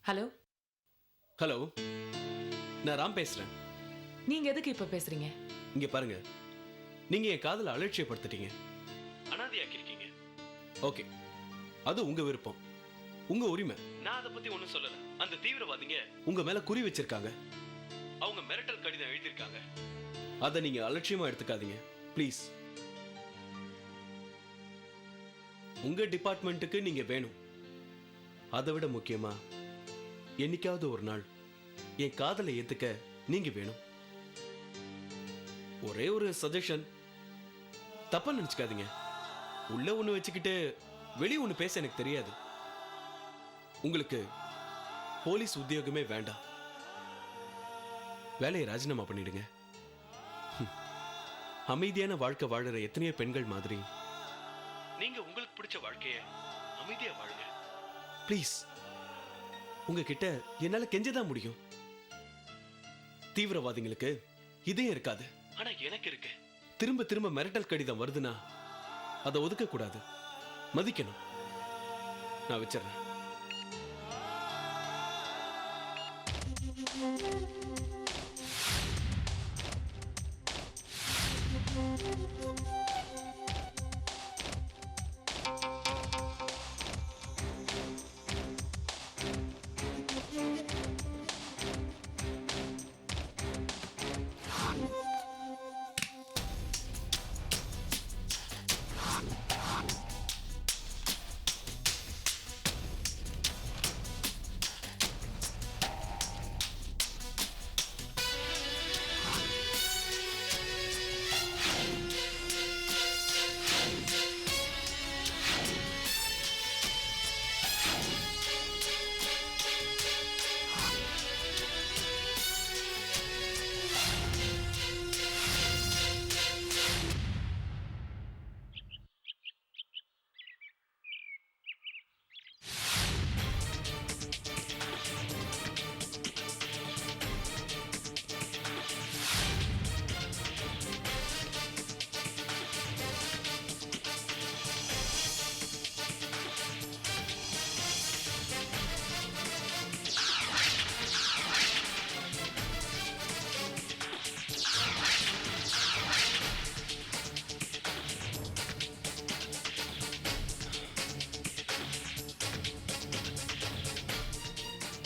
Hello. Hello, நான் ராம் பேசுறேன். நீங்க எதுக்கு இப்ப பேசுறீங்க? இங்க பாருங்க, நீங்க என் காதலை அலட்சியப்படுத்திட்டீங்க, அனாதையாக்கிருக்கீங்க. ஓகே, அது உங்க விருப்பம், உங்க உரிமை. நான் அதை பத்தி ஒண்ணும் சொல்லல. அந்த தீவிரவாதிங்க உங்க மேல குறி வச்சிருக்காங்க. அவங்க மிரட்டல் கடிதம் எழுதியிருக்காங்க. அதை நீங்க அலட்சியமா எடுத்துக்காதீங்க ப்ளீஸ். உங்க டிபார்ட்மெண்ட்டுக்கு நீங்க வேணும். அதை விட முக்கியமா என்னைக்காவது ஒரு நாள் என் காதலை ஏத்துக்க நீங்க வேணும். ஒரே ஒரு சஜஷன், தப்பா நினைச்சுக்காதீங்க. உள்ள ஒண்ணு வச்சுக்கிட்டு வெளியே ஒண்ணு பேச எனக்கு தெரியாது. உங்களுக்கு போலீஸ் உத்தியோகமே வேண்டாம். வேலையை ராஜினாமா பண்ணிடுங்க. அமைதியான வாழ்க்கை வாழற எத்தனையோ பெண்கள் மாதிரி நீங்க உங்களுக்கு பிடிச்ச வாழ்க்கைய அமைதியா வாழுங்க ப்ளீஸ். உங்ககிட்ட என்னால கெஞ்சதான் முடியும். தீவிரவாதிகளுக்கு இதயம் இருக்காது, ஆனா எனக்கு இருக்கு. திரும்ப திரும்ப மிரட்டல் கடிதம் வருதுன்னா அதை ஒதுக்க கூடாது, மதிக்கணும். நான் வச்சிடறேன்.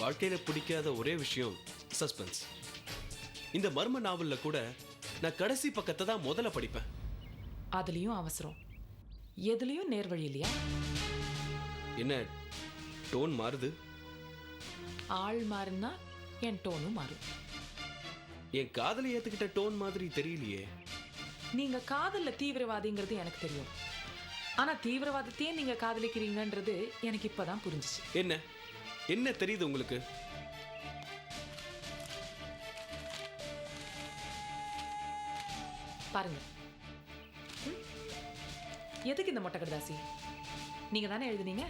வாழ்க்கையில பிடிக்காத ஒரே விஷயம் சஸ்பென்ஸ். இந்த மர்ம நாவல்ல கூட நான் கடைசி பக்கத்தை தான் முதல்ல படிப்பேன். அதுலயும் அவசரம், எதுலயும் நேர்வழி இல்லையா? என்ன டோன் மாறுது? ஆள் மாறுனா என் டோனும் மாறும். என் காதலை ஏத்துக்கிட்ட டோன் மாதிரி தெரியலையே. நீங்க காதல்ல தீவிரவாதிங்கிறது எனக்கு தெரியும், ஆனா தீவிரவாதத்தையே நீங்க காதலிக்கிறீங்கன்றது எனக்கு இப்பதான் புரிஞ்சுச்சு. என்ன என்ன தெரியுது உங்களுக்கு? பாருங்க. எதுக்கு இந்த மொட்டை கடுதாசி? நீங்க தானே எழுதுனீங்க.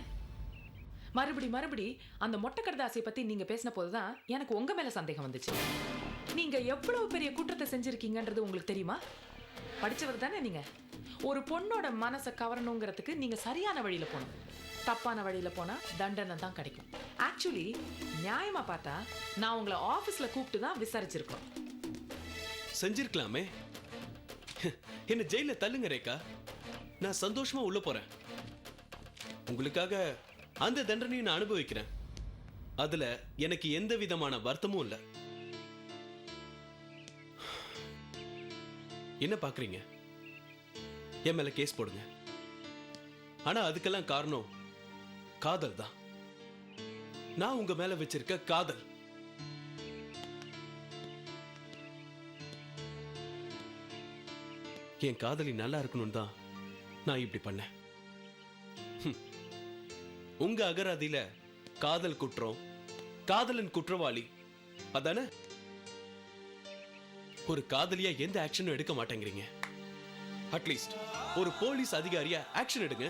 மறுபடி அந்த மொட்டை கடுதாசியை பத்தி நீங்க பேசின போதுதான் எனக்கு உங்க மேல சந்தேகம் வந்துச்சு. நீங்க எவ்வளவு பெரிய குற்றத்தை செஞ்சிருக்கீங்கன்றது உங்களுக்கு தெரியுமா? படிச்சவர் தானே நீங்க. ஒரு பொண்ணோட மனசை கவரணுங்கிறதுக்கு நீங்க சரியான வழியில போகணும். தப்பான வழியில போனா தண்டனை தான் கிடைக்கும். ஆக்சுவலி நியாயமா பார்த்தா நான் உங்களை ஆபீஸ்ல கூப்பிட்டு தான் விசாரிச்சிருக்கோம். செஞ்சிருக்கலாமே. என்ன ஜெயில தள்ளுங்க ரேகா, நான் சந்தோஷமா உள்ள போறேன். உங்களுக்காக அந்த தண்டனையை நான் அனுபவிக்கிறேன். அதுல எனக்கு எந்த விதமான வருத்தமும் இல்லை. என்ன பாக்குறீங்க? என் மேல கேஸ் போடுங்க. ஆனா அதுக்கெல்லாம் காரணம் காதல் தான். நான் உங்க மேல வச்சிருக்க காதல். என் காதலி நல்லா இருக்கணும் தான் நான் இப்படி பண்ணேன். உங்க அகராதியில காதல் குற்றம், காதலன் குற்றவாளி அதானே? ஒரு காதலியா எந்த ஆக்ஷனும் எடுக்க மாட்டேங்கிறீங்க. அட்லீஸ்ட் ஒரு போலீஸ் அதிகாரியா ஆக்ஷன் எடுங்க.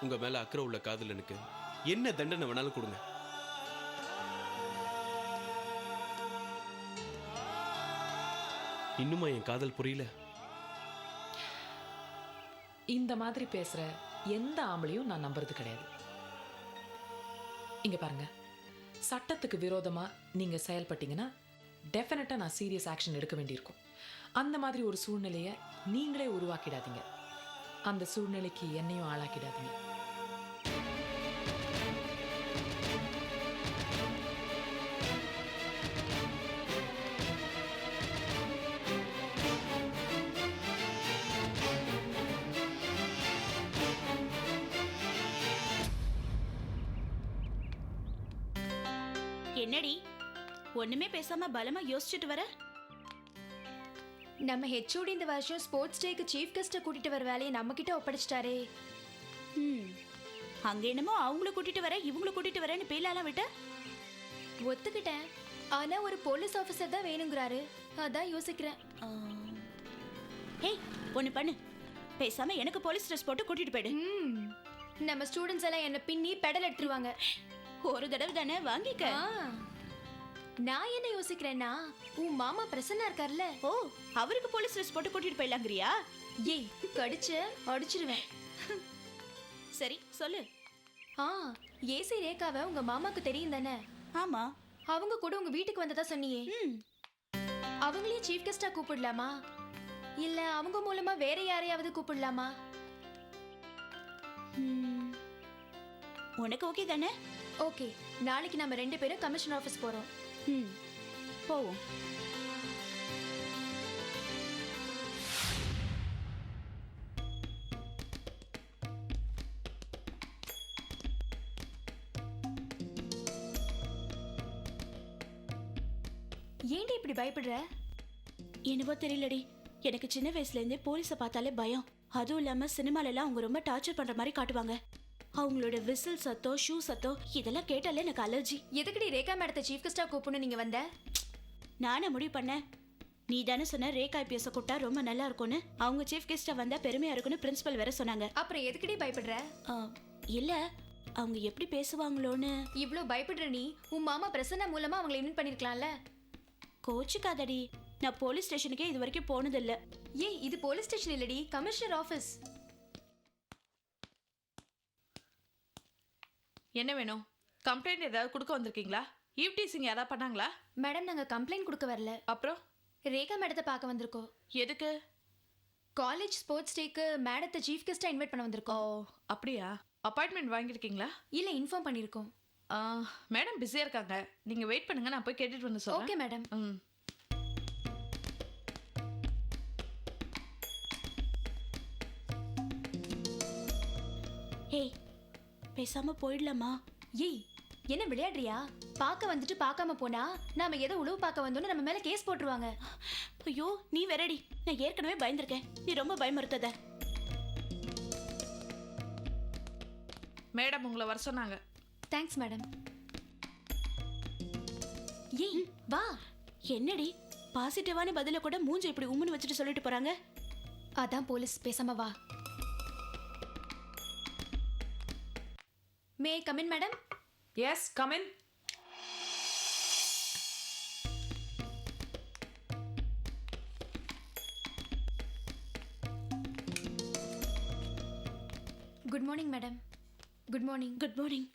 உங்க மேல அக்கறை உள்ள காதலனுக்கு என்ன தண்டனை வேணாலும் கொடுங்க. இன்னுமா என் காதல் புரியல? இந்த மாதிரி பேசுற எந்த ஆம்பளையும் நான் நம்புறது கிடையாது. இங்க பாருங்க, சட்டத்துக்கு விரோதமா நீங்க செயல்பட்டீங்கன்னா டெஃபினட்டா நான் சீரியஸ் ஆக்ஷன் எடுக்க வேண்டியிருக்கும். அந்த மாதிரி ஒரு சூழ்நிலையை நீங்களே உருவாக்கிடாதீங்க. அந்த சூழ்நிலைக்கு என்னையும் ஆளாக்கிடாதீங்க. என்னடி ஒண்ணுமே பேசாம பலமா யோசிச்சுட்டு வர? நம்ம ஹெச்ஓடி இந்த வருஷம் ஸ்போர்ட்ஸ் டேக்கு சீஃப் கெஸ்ட்டை கூட்டிட்டு வர வேலையை நம்ம கிட்ட ஒப்படைச்சிட்டாரே. அங்க என்னமோ அவங்கள கூட்டிட்டு வர இவங்கள கூட்டிட்டு வரேன்னு பேலாலாம் விட்ட. ஒத்துக்கிட்டேன், ஆனா ஒரு போலீஸ் ஆபீசர் தான் வேணுங்கிறாரு. அதான் யோசிக்கிறேன். ஏய் ஒண்ணு பண்ணு, பேசாம எனக்கு போலீஸ் ட்ரெஸ் போட்டு கூட்டிட்டு போயிடு. நம்ம ஸ்டூடெண்ட்ஸ் எல்லாம் என்ன பின்னி பெடல் எடுத்துருவாங்க. ஒரு தடவை தானே வாங்கிக்க. நான் என்ன யோசிக்கிறேன்னா, உன் மாமா பிரசன்னா இருக்கார்ல, ஓ அவருக்கு போலீஸ் ட்ரெஸ் போட்டு கூட்டிட்டு போயிடலாங்கிறியா? ஏய் கடிச்சு அடிச்சிருவேன். சரி சொல்லு. ஏசி ரேகாவை உங்க மாமாக்கு தெரியும் தானே? ஆமா. அவங்க கூட உங்க வீட்டுக்கு வந்ததா சொன்னியே, அவங்களே சீஃப் கெஸ்டா கூப்பிடலாமா இல்ல அவங்க மூலமா வேற யாரையாவது கூப்பிடலாமா? உனக்கு ஓகே தானே? ஓகே, நாளைக்கு நம்ம 2 பேரும் கமிஷன் ஆபீஸ் போறோம். போவோம். ஏன்டி இப்படி பயப்படுற? என்னவோ தெரியலடி, எனக்கு சின்ன வயசுல இருந்தே போலீஸை பார்த்தாலே பயம். அதுவும் இல்லாம சினிமால எல்லாம் அவங்க ரொம்ப டார்ச்சர் பண்ற மாதிரி காட்டுவாங்க. அவங்களோட விசில் சத்தம், ஷூ சத்தம் இதெல்லாம் கேட்டாலே எனக்கு அலர்ஜி. எதுக்குடி ரேகா மேடத்தை சீஃப் கெஸ்டா கூப்பிடணும் நீங்க வந்த? நானே முடிவு பண்ணேன். நீ தானே சொன்ன ரேகா ஐபிஎஸ் கூப்பிட்டா ரொம்ப நல்லா இருக்கும்னு. அவங்க சீஃப் கெஸ்டா வந்தா பெருமையா இருக்கும்னு பிரின்சிபல் வேற சொன்னாங்க. அப்புறம் எதுக்குடி பயப்படுற? இல்ல அவங்க எப்படி பேசுவாங்களோன்னு. இவ்ளோ பயப்படுற நீ உன் மாமா பிரசன்னா மூலமா அவங்களை இன்வைட் பண்ணிருக்கலாம்ல. கோச்சுக்காதடி, நான் போலீஸ் ஸ்டேஷனுக்கே இது வரைக்கும் போனது இல்ல. ஏய் இது போலீஸ் ஸ்டேஷன் இல்லடி, கமிஷனர் ஆபீஸ். என்ன வேணும்? கம்ப்ளைண்ட் ஏதாவது கொடுக்க வந்திருக்கீங்களா? ஈவ்டீசிங் யாராவது பண்ணாங்களா? மேடம் நாங்க கம்ப்ளைண்ட் கொடுக்க வரல. அப்புறம் ரேகா மேடத்தை பார்க்க வந்திருக்கோம். எதுக்கு? காலேஜ் ஸ்போர்ட்ஸ் டேக்கு மேடத்தை சீஃப் கெஸ்டா இன்வைட் பண்ண ஓ வந்திருக்கோம். அப்படியா? அப்பாயின்மெண்ட் வாங்கியிருக்கீங்களா? இல்ல இன்ஃபார்ம் பண்ணிருக்கோம். மேடம் பிஸியா இருக்காங்க, நீங்க வெயிட் பண்ணுங்க, நான் போய் கேட்டுட்டு வந்து சொல்றேன். Okay madam. ஏய் பேசாம போயிடலாமா? ஏய் என்ன விளையாடுறியா? பார்க்க வந்துட்டு பார்க்காம போனா நாம ஏதோ உளவு பார்க்க வந்தோன்னு நம்ம மேல கேஸ் போட்டுருவாங்க. ஐயோ நீ வேறடி, நான் ஏற்கனவே பயந்துருக்கேன், நீ ரொம்ப பயமுறுத்தத. மேடம் உங்களை வர சொன்னாங்க. Thanks madam. ஏய் வா. என்னடி பாசிட்டிவான பதில கூட மூஞ்சி இப்படி உம்முன்னு வச்சுட்டு சொல்லிட்டு போறாங்க? அதான் போலீஸ், பேசாம வா. May come in madam? Yes, come in. Good morning madam. Good morning. Good morning.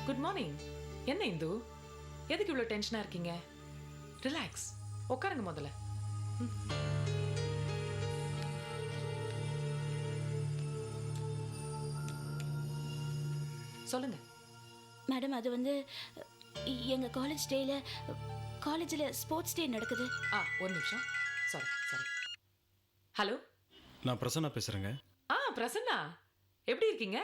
Good morning. என்ன இந்து, எதுக்கு இவ்வளோ டென்ஷனா இருக்கீங்க? ரிலாக்ஸ், உட்காருங்க முதல்ல. சொல்லுங்க மேடம், அது வந்து எங்க காலேஜ் டேல காலேஜில் ஸ்போர்ட்ஸ் டே நடக்குது. ஒரு நிமிஷம். Sorry sorry. ஹலோ, நான் பிரசன்னா பேசுறேங்க. பிரசன்னா, எப்படி இருக்கீங்க?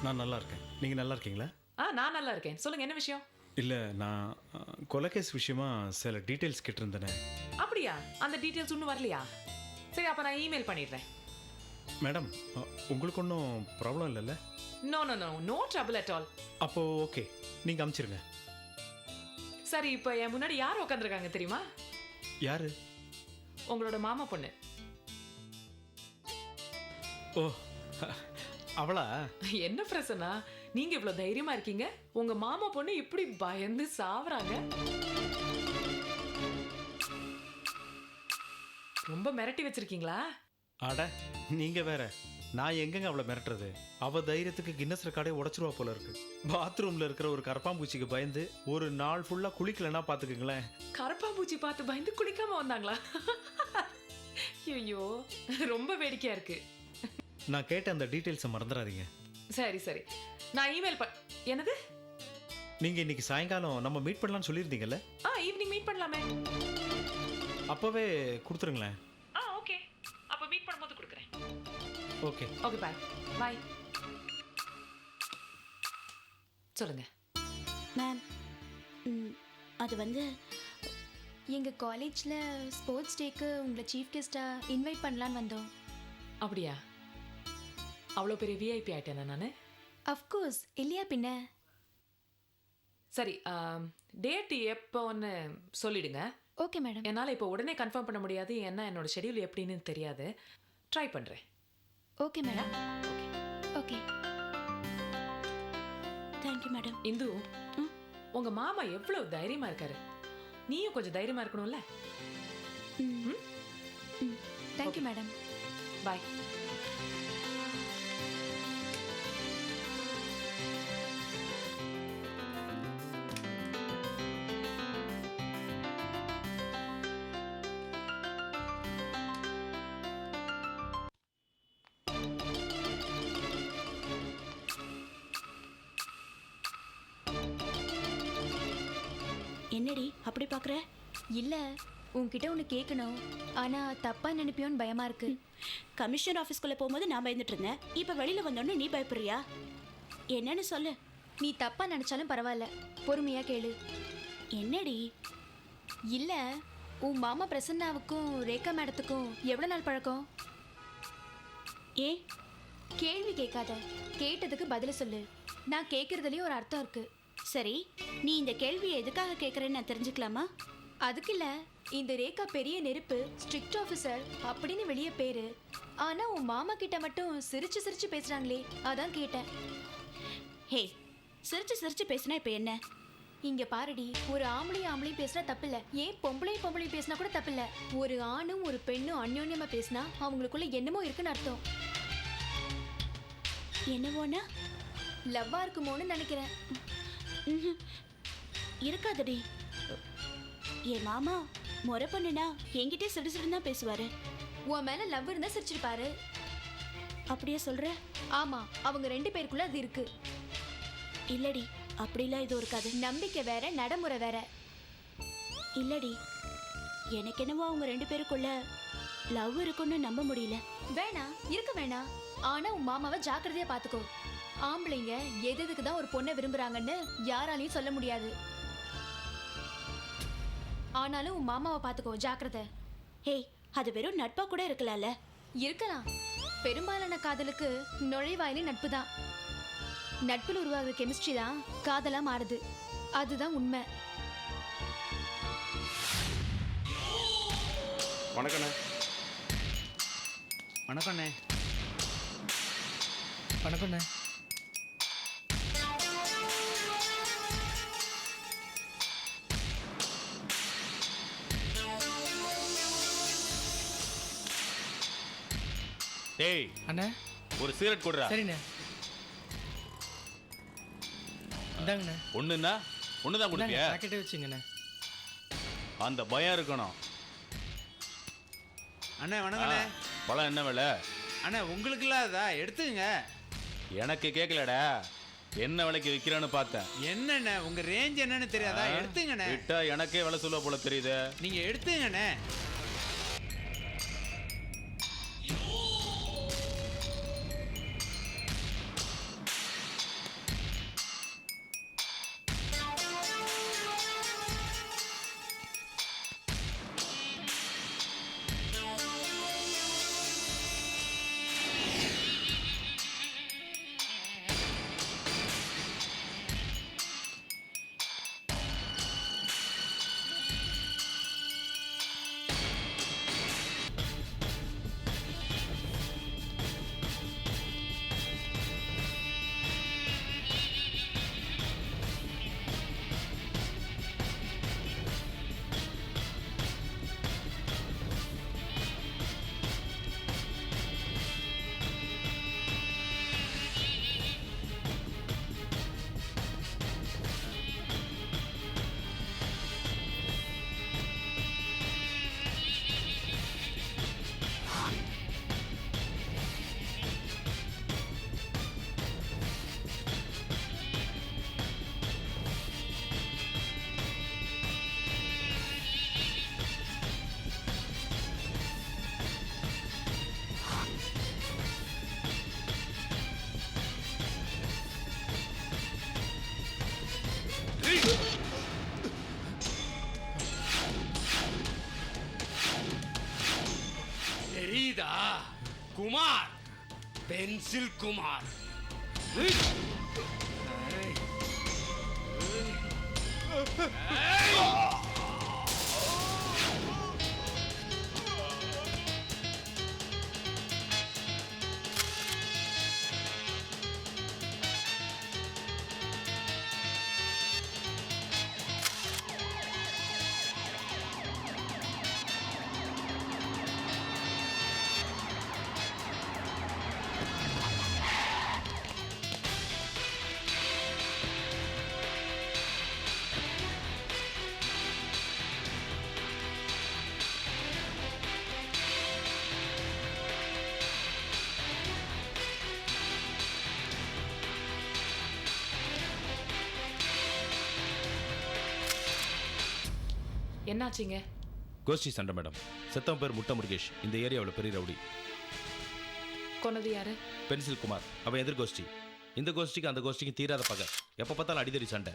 நான் நல்லா இருக்கேன், நீங்க நல்லா இருக்கீங்களா? நான் நல்லா இருக்கேன். சொல்லுங்க, என்ன விஷயம்? இல்ல, நான் கொலைகேஸ் விஷயமா சில டீடைல்ஸ் கேட்டிருந்தேனே. அப்படியா? அந்த டீடைல்ஸ் இன்னும் வரலையா? சரி, அப்ப நான் இமெயில் பண்ணிடுறேன். மேடம், உங்களுக்கு ஒன்றும் ப்ராப்ளம் இல்லைல்ல? No no no, no trouble at all. அப்போ ஓகே, நீங்க அனுப்பிச்சிருங்க. சரி, இப்போ என் முன்னாடி யார் உட்காந்துருக்காங்க தெரியுமா? யாரு? உங்களோட மாமா பொண்ணு. ஓ, அவளா? என்ன பிரசன்னா, நீங்க இவ்வளவு தைரியமா இருக்கீங்க, உங்க மாமா பொண்ணு இப்படி பயந்து சாவறாங்க. ரொம்ப மிரட்டி வச்சிருக்கீங்களா? அட நீங்க வேற, நான் எங்கங்க அவளை மிரட்டுறது? அவ தைரியத்துக்கு கின்னஸ் ரெக்கார்டே உடைச்சிருவா போல இருக்கு. பாத்ரூம்ல இருக்கிற ஒரு கரப்பாம்பூச்சிக்கு பயந்து ஒரு நாள் ஃபுல்லா குளிக்கலன்னா பாத்துக்கங்களேன். கரப்பாம்பூச்சி பார்த்து பயந்து குளிக்காம வந்தாங்களா? ஐயோ, ரொம்ப வேடிக்கையா இருக்கு. நான் கேட்ட அந்த டீட்டெயில்ஸை மறந்துடாதீங்க. சரி சரி, நான் இமெயில் என்னது? நீங்க இன்னைக்கு சாயங்காலம் நம்ம மீட் பண்ணலாம்னு சொல்லியிருந்தீங்கல்ல? ஈவினிங் மீட் பண்ணலாமே. அப்பவே கொடுத்துருங்களேன். ஓகே, அப்ப மீட் பண்ணும்போது கொடுக்குறேன். ஓகே ஓகே, பாய் பாய். சொல்லுங்க மேம், அது வந்து எங்க காலேஜ்ல ஸ்போர்ட்ஸ் டேக்கு உங்களை சீஃப் கெஸ்டா இன்வைட் பண்ணலான்னு வந்தோம். அப்படியா? அவ்வளோ பெரிய விஐபி ஆயிட்டேனா நான்? அஃப்கோர்ஸ், இல்லையா பின்ன. சரி, டேட் எப்போன்னு சொல்லிடுங்க. Okay madam. என்னால் இப்போ உடனே கன்ஃபார்ம் பண்ண முடியாது, ஏன்னா என்னோட ஷெட்யூல் எப்படின்னு தெரியாது. ட்ரை பண்ணுறேன். Okay madam. Okay. Thank you madam. Indu, உங்க மாமா எவ்வளவு தைரியமா இருக்காரு. நீயும் கொஞ்சம் தைரியமா இருக்கணும்ல. Thank you madam. பாய். என்னடி அப்படி பாக்குற? இல்ல, உன்கிட்ட ஒன்று கேட்கணும். ஆனா தப்பா நினைப்பியோன்னு பயமா இருக்கு. கமிஷன் ஆஃபீஸ்க்குள்ள போகும்போது நான் பயந்துட்டு இருந்தேன், இப்ப வெளியில வந்தோடனே நீ பயப்படுறியா? என்னன்னு சொல்லு. நீ தப்பா நினைச்சாலும் பரவாயில்ல, பொறுமையா கேளு. என்னடி? இல்ல, உன் மாமா பிரசன்னாவுக்கும் ரேகா மேடத்துக்கும் எவ்வளவு நாள் பழக்கம்? ஏ, கேள்வி கேட்காத, கேட்டதுக்கு பதில சொல்லு. நான் கேட்கறதுலயும் ஒரு அர்த்தம் இருக்கு. சரி, நீ இந்த கேள்வியை எதுக்காக கேட்கறேன்னு நான் தெரிஞ்சுக்கலாமா? அதுக்கு இல்ல, இந்த ரேகா பெரிய நெருப்பு, ஸ்ட்ரிக்ட் ஆஃபீஸர் அப்படின்னு வெளியே பேரு. ஆனா உன் மாமா கிட்ட மட்டும் சிரிச்சு சிரிச்சு பேசுறாங்களே, அதான் கேட்டேன். ஹே, சிரிச்சு சிரிச்சு பேசினா இப்ப என்ன? இங்க பாருடி, ஒரு ஆம்பளையும் பேசினா தப்பில்ல, ஏன் பொம்பளையும் பேசினா கூட தப்பில்ல. ஒரு ஆணும் ஒரு பெண்ணும் அந்யோன்யமா பேசினா அவங்களுக்குள்ள என்னமோ இருக்குன்னு அர்த்தம். என்னவோனா? லவ்வா இருக்குமோன்னு நினைக்கிறேன். இருக்காதடி. என் மாமா முறை பண்ணுனா என்கிட்டே சிடு சிடுன்னு தான் பேசுவாரு. உன் மேல லவ் இருந்தா சிரிச்சிருப்பாரு. அப்படியே சொல்ற? ஆமா, அவங்க 2 பேருக்குள்ள அது இருக்கு. இல்லடி, அப்படிலாம் இது இருக்காது. நம்பிக்கை வேற, நடைமுறை வேற. இல்லடி, எனக்கு என்னவோ அவங்க 2 பேருக்குள்ள லவ் இருக்குன்னு நம்ப முடியல. வேணா, இருக்க வேணா. ஆனா உன் மாமாவை ஜாக்கிரதையா பாத்துக்கோ. ஆம்பளைங்க எதுக்கு தான் ஒரு பொண்ணை விரும்புறாங்கன்னு யாராலையும் சொல்ல முடியாது. ஆனாலும் உன் மாமாவை பாத்துக்கோ, ஜாக்கிரதை. ஹேய், அது வெறும் நட்பா கூட இருக்கலாம்ல. இருக்கலாம். பெரும்பாலான காதலுக்கு நுழைவாயிலே நட்பு தான். நட்பில் உருவாகிற கெமிஸ்ட்ரி தான் காதலா மாறுது. அதுதான் உண்மை. வணக்கண்ணே. வணக்கண்ணே. வணக்கண்ணே. டேய் அண்ணே, ஒரு சிகரெட் கொடுறா. சரிண்ணே. இந்தாங்கண்ணே. ஒண்ணுன்னா ஒண்ணுதான் கொடுப்பியா? பாக்கெட்டே வச்சுங்கண்ணே. அந்த பயம் இருக்கணும். அண்ணே வணக்கண்ணே. பழம் என்ன விலை? அண்ணே உங்களுக்கு இல்லாததா எடுத்துங்க. எனக்கு கேட்கலடா, என்ன விலைக்கு விற்கிறான்னு பார்த்தேன். என்னண்ணே உங்க ரேஞ்ச் என்னன்னு தெரியாதா? எடுத்துங்கண்ணே. விட்டா எனக்கே விலை சொல்ல போல தெரியுது. நீங்க எடுத்துங்கண்ணே. குமார், பென்சில் குமார். என்னாச்சுங்க? கோஷ்டி சண்டை மேடம். செத்தவன் பேர் முட்டை முருகேஷ். இந்த ஏரியாவில் பெரிய ரவுடி. கொன்னது யாரு? பென்சில் குமார். அவன் எதிர் கோஷ்டி. இந்த கோஷ்டிக்கு அந்த கோஷ்டிக்கு தீராத பகை. எப்போ பார்த்தாலும் அடிதடி சண்டை.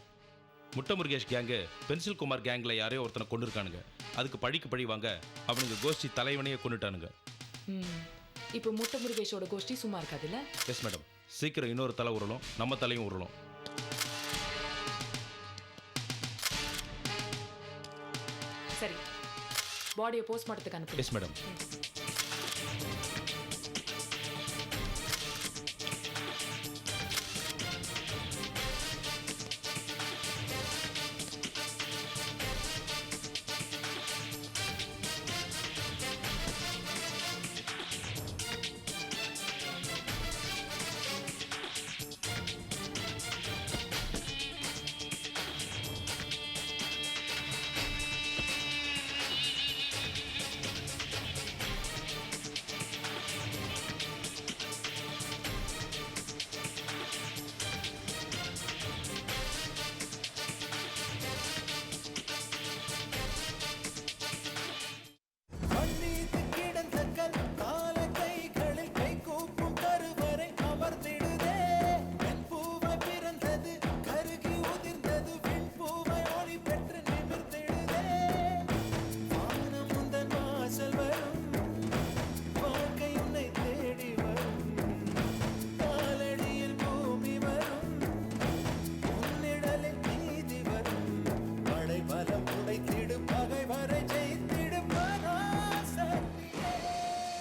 முட்டை முருகேஷ் கேங்கு பென்சில் குமார் கேங்கில் யாரையோ ஒருத்தனை கொண்டு இருக்கானுங்க. அதுக்கு பழிக்கு பழி வாங்க அவனுங்க கோஷ்டி தலைவனையே கொண்டுட்டானுங்க. இப்போ முட்டை முருகேஷோட கோஷ்டி சும்மா இருக்காதுல்ல? Yes madam. சீக்கிரம் இன்னொரு தலை உருளும், நம்ம தலையும் உருளும். சரி, பாடியை போஸ்ட்மார்ட்டத்துக்கு அனுப்பு. Yes madam.